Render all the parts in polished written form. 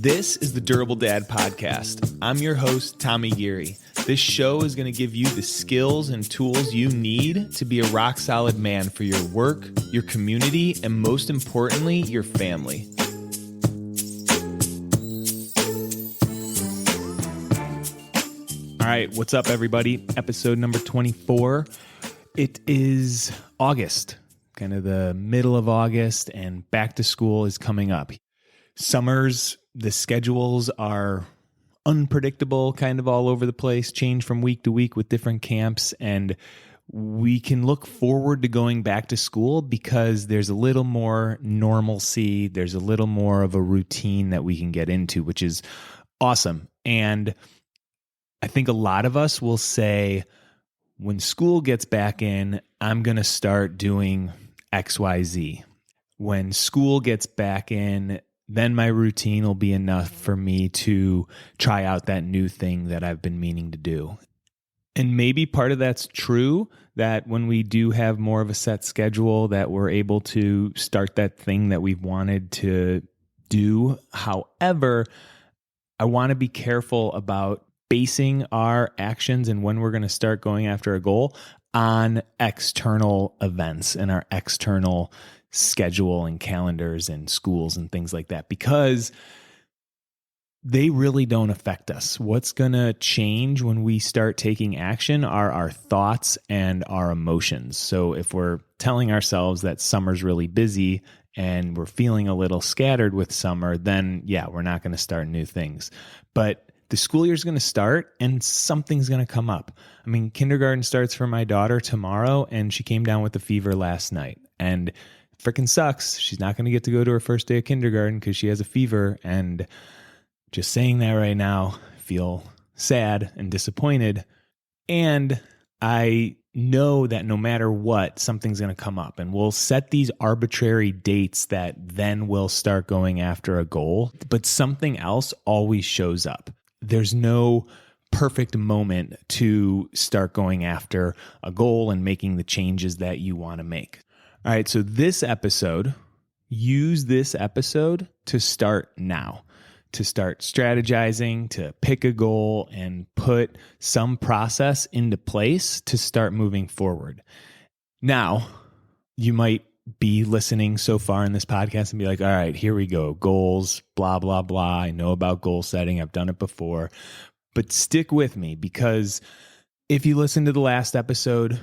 This is the Durable Dad Podcast. I'm your host, Tommy Geary. This show is going to give you the skills and tools you need to be a rock-solid man for your work, your community, and most importantly, your family. All right, what's up, everybody? Episode number 24. It is August, kind of the middle of August, and back to school is coming up. Summers, the schedules are unpredictable, kind of all over the place, change from week to week with different camps, and we can look forward to going back to school because there's a little more normalcy, there's a little more of a routine that we can get into, which is awesome. And I think a lot of us will say, when school gets back in, I'm going to start doing XYZ. When school gets back in, then my routine will be enough for me to try out that new thing that I've been meaning to do. And maybe part of that's true, that when we do have more of a set schedule, that we're able to start that thing that we've wanted to do. However, I want to be careful about basing our actions and when we're going to start going after a goal on external events and our external schedule and calendars and schools and things like that, because they really don't affect us. What's going to change when we start taking action are our thoughts and our emotions. So if we're telling ourselves that summer's really busy and we're feeling a little scattered with summer, then yeah, we're not going to start new things. But the school year's going to start and something's going to come up. I mean, kindergarten starts for my daughter tomorrow, and she came down with a fever last night. And freaking sucks. She's not going to get to go to her first day of kindergarten because she has a fever. And just saying that right now, I feel sad and disappointed. And I know that no matter what, something's going to come up. And we'll set these arbitrary dates that then we'll start going after a goal. But something else always shows up. There's no perfect moment to start going after a goal and making the changes that you want to make. All right, so use this episode to start now, to start strategizing, to pick a goal and put some process into place to start moving forward. Now, you might be listening so far in this podcast and be like, all right, here we go. Goals, blah, blah, blah. I know about goal setting. I've done it before. But stick with me, because if you listen to the last episode,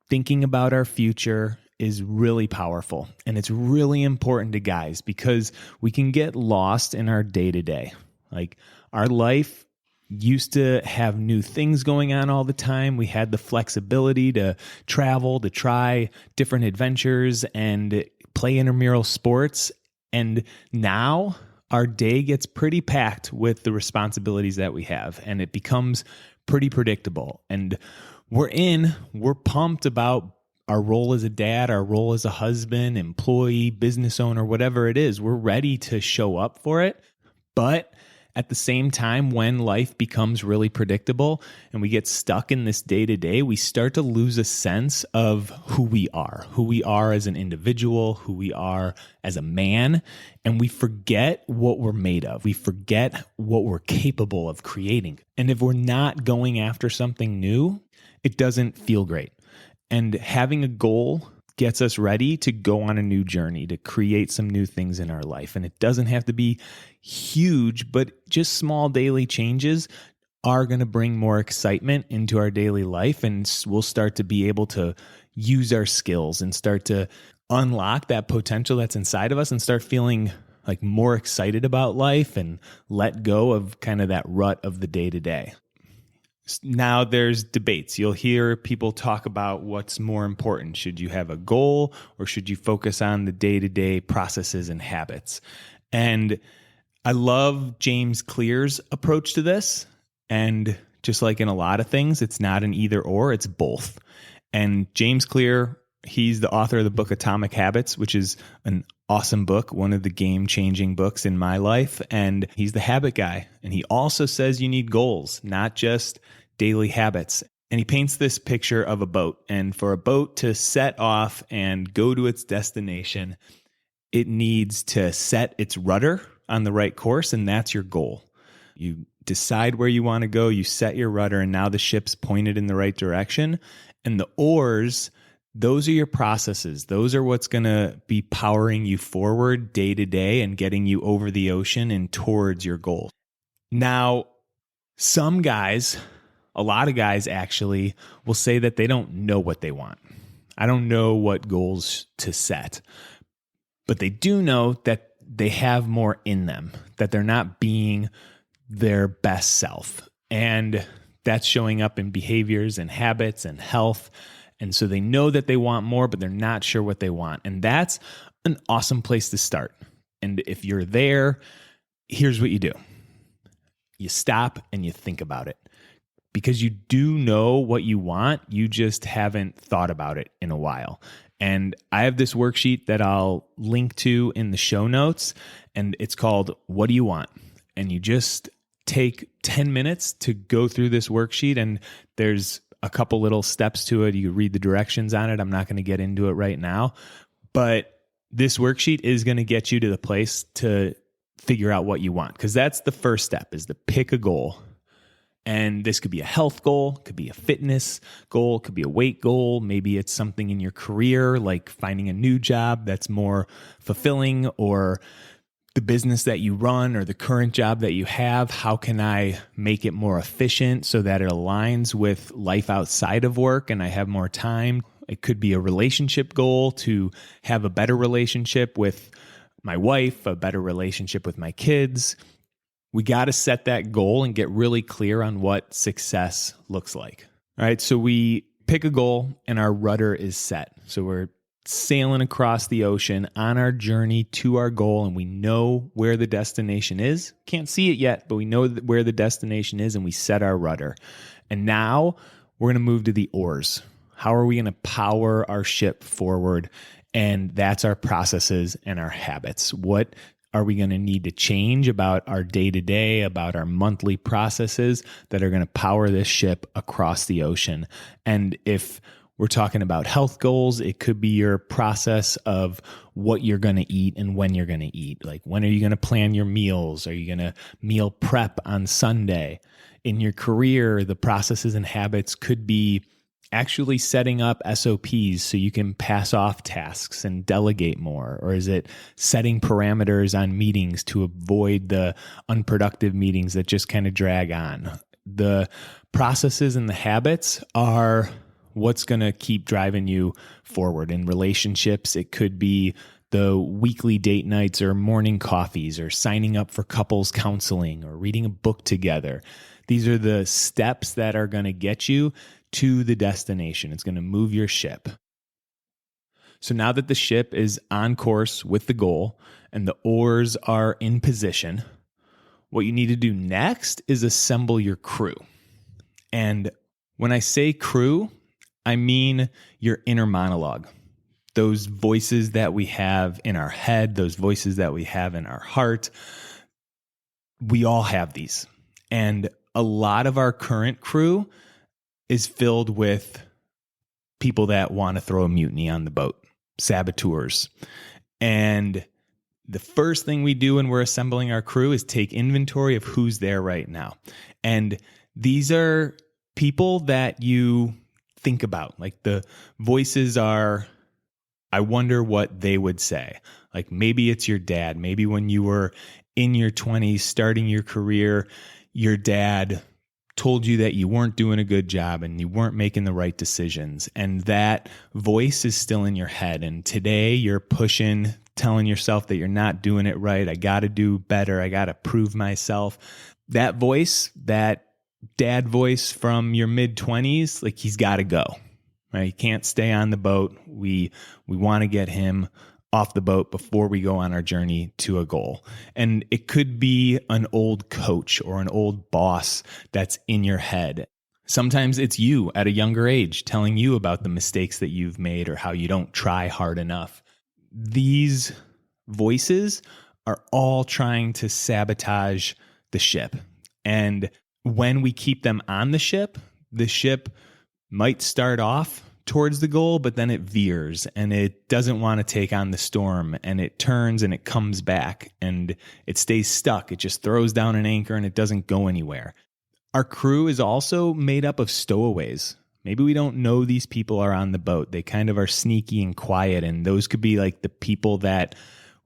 thinking about our future is really powerful. And it's really important to guys, because we can get lost in our day-to-day. Like, our life used to have new things going on all the time. We had the flexibility to travel, to try different adventures and play intramural sports. And now our day gets pretty packed with the responsibilities that we have, and it becomes pretty predictable. And we're pumped about our role as a dad, our role as a husband, employee, business owner, whatever it is. We're ready to show up for it. But at the same time, when life becomes really predictable and we get stuck in this day-to-day, we start to lose a sense of who we are as an individual, who we are as a man, and we forget what we're made of. We forget what we're capable of creating. And if we're not going after something new, it doesn't feel great. And having a goal gets us ready to go on a new journey, to create some new things in our life. And it doesn't have to be huge, but just small daily changes are going to bring more excitement into our daily life. And we'll start to be able to use our skills and start to unlock that potential that's inside of us and start feeling like more excited about life and let go of kind of that rut of the day-to-day. Now there's debates. You'll hear people talk about what's more important. Should you have a goal, or should you focus on the day-to-day processes and habits? And I love James Clear's approach to this. And just like in a lot of things, it's not an either or, it's both. And James Clear, he's the author of the book Atomic Habits, which is an awesome book, one of the game-changing books in my life. And he's the habit guy. And he also says you need goals, not just daily habits. And he paints this picture of a boat. And for a boat to set off and go to its destination, it needs to set its rudder on the right course, and that's your goal. You decide where you want to go, you set your rudder, and now the ship's pointed in the right direction. And the oars, those are your processes. Those are what's going to be powering you forward day to day and getting you over the ocean and towards your goal. Now, some guys, a lot of guys actually, will say that they don't know what they want. I don't know what goals to set. But they do know that they have more in them, that they're not being their best self. And that's showing up in behaviors and habits and health. And so they know that they want more, but they're not sure what they want. And that's an awesome place to start. And if you're there, here's what you do. You stop and you think about it. Because you do know what you want, you just haven't thought about it in a while. And I have this worksheet that I'll link to in the show notes, and it's called What Do You Want? And you just take 10 minutes to go through this worksheet, and there's a couple little steps to it. You read the directions on it. I'm not going to get into it right now, but this worksheet is going to get you to the place to figure out what you want, because that's the first step, is to pick a goal. And this could be a health goal, could be a fitness goal, could be a weight goal. Maybe it's something in your career, like finding a new job that's more fulfilling, or the business that you run or the current job that you have. How can I make it more efficient so that it aligns with life outside of work and I have more time? It could be a relationship goal, to have a better relationship with my wife, a better relationship with my kids. We got to set that goal and get really clear on what success looks like. All right, so we pick a goal and our rudder is set. So we're sailing across the ocean on our journey to our goal, and we know where the destination is. Can't see it yet, but we know where the destination is, and we set our rudder. And now we're going to move to the oars. How are we going to power our ship forward? And that's our processes and our habits. What are we going to need to change about our day-to-day, about our monthly processes that are going to power this ship across the ocean? And if we're talking about health goals, it could be your process of what you're going to eat and when you're going to eat. Like, when are you going to plan your meals? Are you going to meal prep on Sunday? In your career, the processes and habits could be actually setting up SOPs so you can pass off tasks and delegate more? Or is it setting parameters on meetings to avoid the unproductive meetings that just kind of drag on? The processes and the habits are what's going to keep driving you forward. In relationships, it could be the weekly date nights or morning coffees, or signing up for couples counseling, or reading a book together. These are the steps that are going to get you to the destination. It's going to move your ship. So now that the ship is on course with the goal and the oars are in position, what you need to do next is assemble your crew. And when I say crew, I mean your inner monologue. Those voices that we have in our head, those voices that we have in our heart. We all have these. And a lot of our current crew is filled with people that want to throw a mutiny on the boat, saboteurs. And the first thing we do when we're assembling our crew is take inventory of who's there right now. And these are people that you think about. Like, the voices are, I wonder what they would say. Like, maybe it's your dad. Maybe when you were in your 20s, starting your career, your dad told you that you weren't doing a good job and you weren't making the right decisions. And that voice is still in your head. And today you're pushing, telling yourself that you're not doing it right. I got to do better. I got to prove myself. That voice, that dad voice from your mid-20s, like, he's got to go. Right? He can't stay on the boat. We want to get him off the boat before we go on our journey to a goal. And it could be an old coach or an old boss that's in your head. Sometimes it's you at a younger age telling you about the mistakes that you've made or how you don't try hard enough. These voices are all trying to sabotage the ship. And when we keep them on the ship might start off towards the goal, but then it veers and it doesn't want to take on the storm, and it turns and it comes back and it stays stuck. It just throws down an anchor and it doesn't go anywhere. Our crew is also made up of stowaways. Maybe we don't know these people are on the boat. They kind of are sneaky and quiet, and those could be like the people that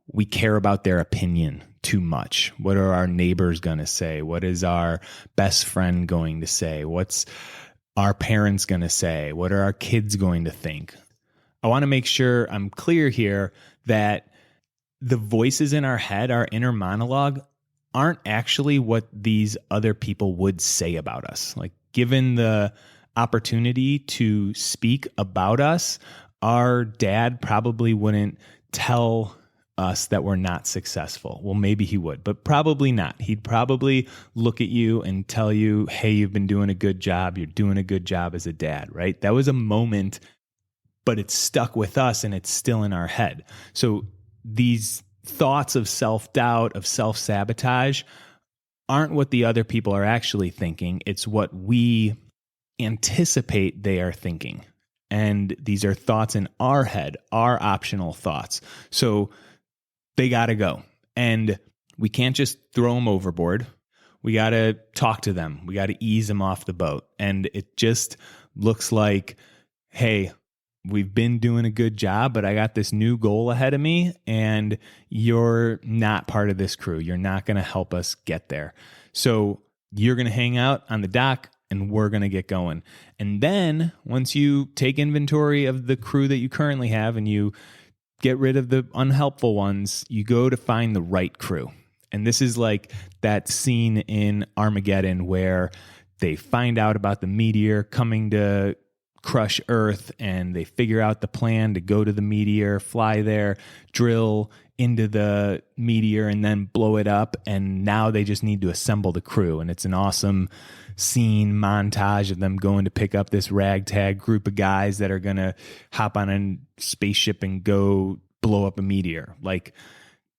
we care about their opinion too much. What are our neighbors going to say? What is our best friend going to say? What's our parents going to say? What are our kids going to think? I want to make sure I'm clear here that the voices in our head, our inner monologue, aren't actually what these other people would say about us. Like, given the opportunity to speak about us, our dad probably wouldn't tell us that we're not successful. Well, maybe he would, but probably not. He'd probably look at you and tell you, hey, you've been doing a good job. You're doing a good job as a dad, right? That was a moment, but it's stuck with us and it's still in our head. So these thoughts of self-doubt, of self-sabotage aren't what the other people are actually thinking. It's what we anticipate they are thinking. And these are thoughts in our head, our optional thoughts. So they got to go. And we can't just throw them overboard. We got to talk to them. We got to ease them off the boat. And it just looks like, hey, we've been doing a good job, but I got this new goal ahead of me, and you're not part of this crew. You're not going to help us get there. So you're going to hang out on the dock, and we're going to get going. And then once you take inventory of the crew that you currently have and you get rid of the unhelpful ones, you go to find the right crew. And this is like that scene in Armageddon where they find out about the meteor coming to crush Earth, and they figure out the plan to go to the meteor, fly there, drill into the meteor, and then blow it up. And now they just need to assemble the crew. And it's an awesome scene montage of them going to pick up this ragtag group of guys that are going to hop on a spaceship and go blow up a meteor. Like,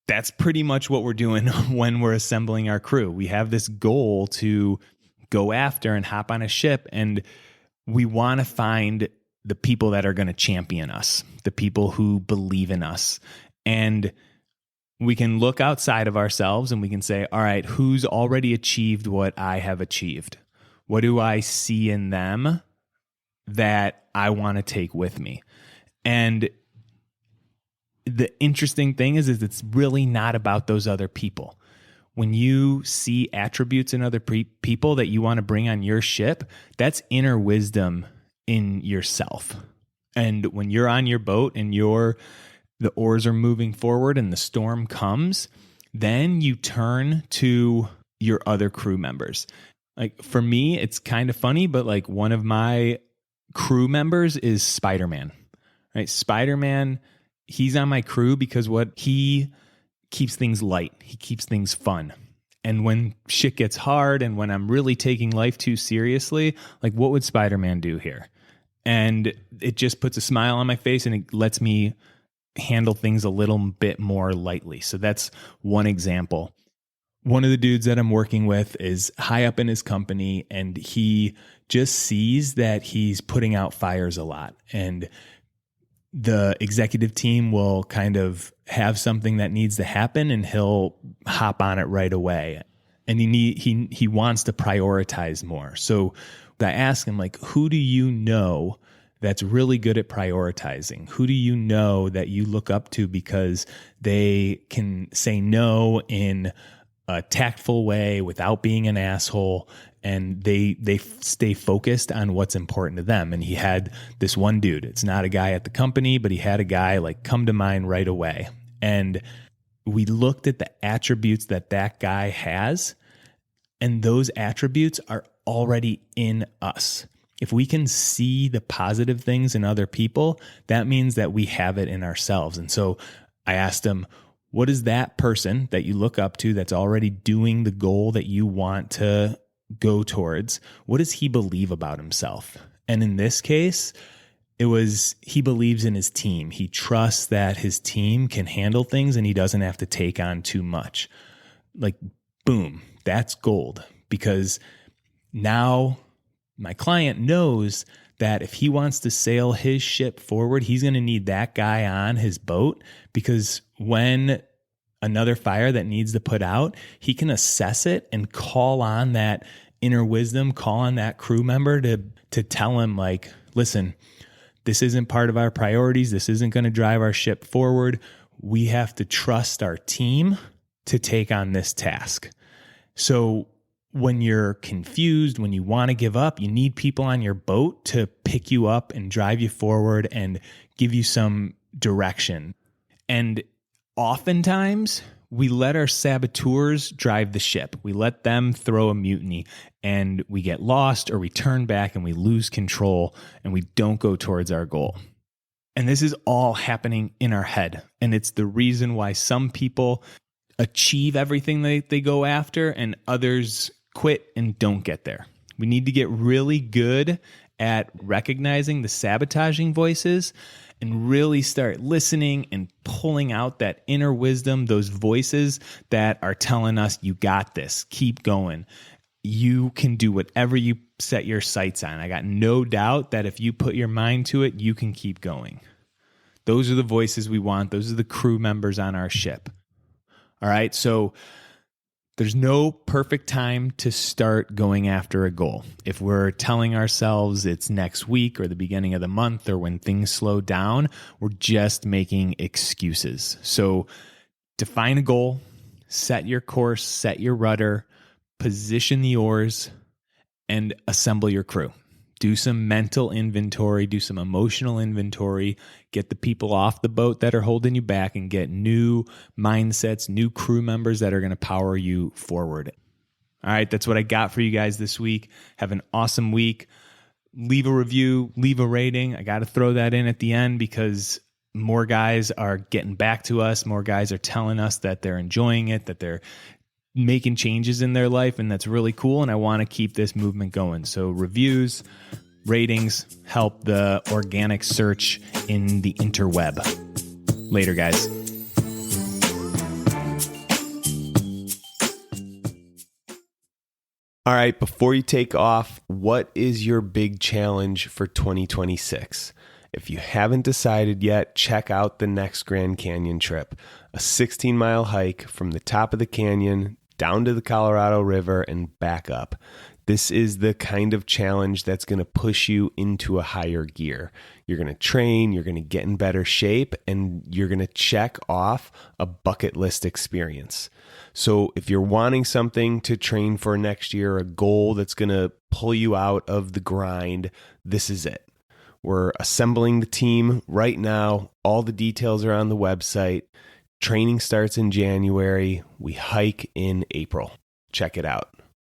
that's pretty much what we're doing when we're assembling our crew. We have this goal to go after and hop on a ship, and we want to find the people that are going to champion us, the people who believe in us. And we can look outside of ourselves and we can say, all right, who's already achieved what I have achieved? What do I see in them that I want to take with me? And the interesting thing is it's really not about those other people. When you see attributes in other people that you want to bring on your ship, that's inner wisdom in yourself. And when you're on your boat and the oars are moving forward and the storm comes, then you turn to your other crew members. Like, for me, it's kind of funny, but like, one of my crew members is Spider-Man, right? Spider-Man, he's on my crew because he keeps things light. He keeps things fun. And when shit gets hard and when I'm really taking life too seriously, like, what would Spider-Man do here? And it just puts a smile on my face and it lets me handle things a little bit more lightly. So that's one example. One of the dudes that I'm working with is high up in his company, and he just sees that he's putting out fires a lot. And the executive team will kind of have something that needs to happen, and he'll hop on it right away. And he wants to prioritize more. So I ask him, like, who do you know that's really good at prioritizing? Who do you know that you look up to because they can say no in a tactful way without being an asshole, and they stay focused on what's important to them? And he had this one dude. It's not a guy at the company, but he had a guy like come to mind right away. And we looked at the attributes that guy has, and those attributes are already in us. If we can see the positive things in other people, that means that we have it in ourselves. And so I asked him, what is that person that you look up to that's already doing the goal that you want to go towards? What does he believe about himself? And in this case, he believes in his team. He trusts that his team can handle things and he doesn't have to take on too much. Like, boom, that's gold, because now my client knows that if he wants to sail his ship forward, he's going to need that guy on his boat, because when another fire that needs to put out, he can assess it and call on that inner wisdom, call on that crew member to tell him, like, listen, this isn't part of our priorities. This isn't going to drive our ship forward. We have to trust our team to take on this task. So when you're confused, when you want to give up, you need people on your boat to pick you up and drive you forward and give you some direction. And oftentimes, we let our saboteurs drive the ship. We let them throw a mutiny, and we get lost, or we turn back and we lose control and we don't go towards our goal. And this is all happening in our head. And it's the reason why some people achieve everything they go after and others quit and don't get there. We need to get really good at recognizing the sabotaging voices and really start listening and pulling out that inner wisdom, those voices that are telling us, you got this, keep going. You can do whatever you set your sights on. I got no doubt that if you put your mind to it, you can keep going. Those are the voices we want. Those are the crew members on our ship. All right, so there's no perfect time to start going after a goal. If we're telling ourselves it's next week or the beginning of the month or when things slow down, we're just making excuses. So define a goal, set your course, set your rudder, position the oars, and assemble your crew. Do some mental inventory, do some emotional inventory, get the people off the boat that are holding you back, and get new mindsets, new crew members that are going to power you forward. All right, that's what I got for you guys this week. Have an awesome week. Leave a review, leave a rating. I got to throw that in at the end because more guys are getting back to us. More guys are telling us that they're enjoying it, that they're making changes in their life, and that's really cool, and I want to keep this movement going. So reviews, ratings help the organic search in the interweb. Later, guys. All right, before you take off, what is your big challenge for 2026? If you haven't decided yet, check out the next Grand Canyon trip, a 16-mile hike from the top of the canyon down to the Colorado River and back up. This is the kind of challenge that's going to push you into a higher gear. You're going to train, you're going to get in better shape, and you're going to check off a bucket list experience. So if you're wanting something to train for next year, a goal that's going to pull you out of the grind, this is it. We're assembling the team right now. All the details are on the website. Training starts in January. We hike in April. Check it out.